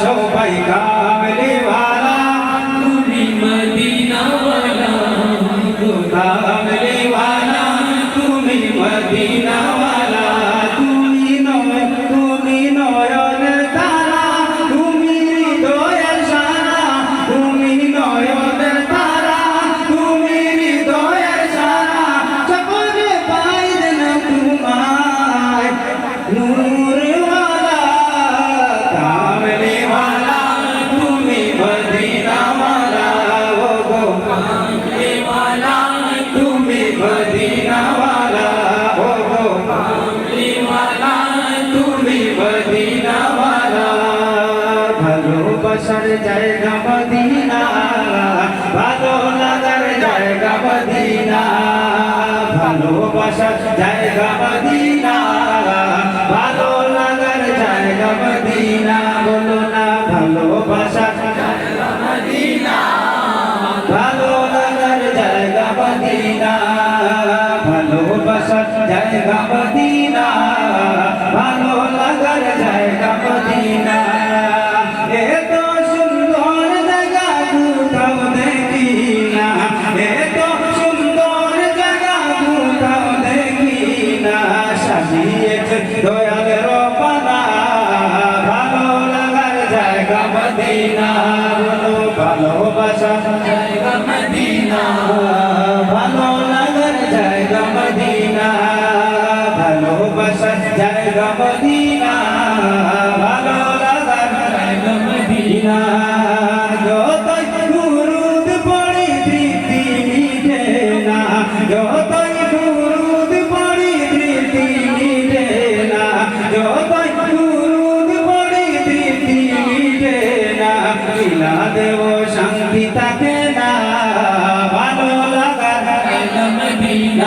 সবাই কামলিওয়ালা তুমি মদিনাওয়ালা কামলিওয়ালা তুমি মদিনাওয়ালা তুমি নয়নের তারা তুমি হৃদয়ের সারা তুমি নয়নের তারা তুমি হৃদয়ের সারা সকলে পাইল না তোমায় নূরওয়ালা কামলিওয়ালা তুমি মদিনাওয়ালা ও গো কামলিওয়ালা তুমি মদিনাওয়ালা ও গো কামলিওয়ালা তুমি মদিনাওয়ালা ভালোবাসার জায়গা মদিনা ভালো লাগার জায়গা মদিনা ভালোবাসার জায়গা মদিনা ভালো লাগার জায়গা মদিনা বলো না ভালোবাসার জায়গা মদিনা ভালো লাগার জায়গা মদিনা ভালোবাসার জায়গা মদিনা ভালো লাগার জায়গা মদিনা এত সুন্দর জায়গা কোথাও দেখি না এত সুন্দর জায়গা কোথাও দেখি না সাজিয়েছে দয়ালের পানা ভালো লাগার জায়গা মদিনা বলো ভালোবাসা জায়গা মদিনা ভালো লাগার জায়গা মদিনা ভালোবাসার জায়গা মদিনা ভালো লাগার জায়গা মদিনা যতই দুরুদ পড়ি তৃপ্তি মিটে না যতই দুরুদ পড়ি তৃপ্তি মিটে না যতই দুরুদ পড়ি তৃপ্তি মিটে না মিলা দেব শান্তি থাকে না ভালো লাগার জায়গা মদিনা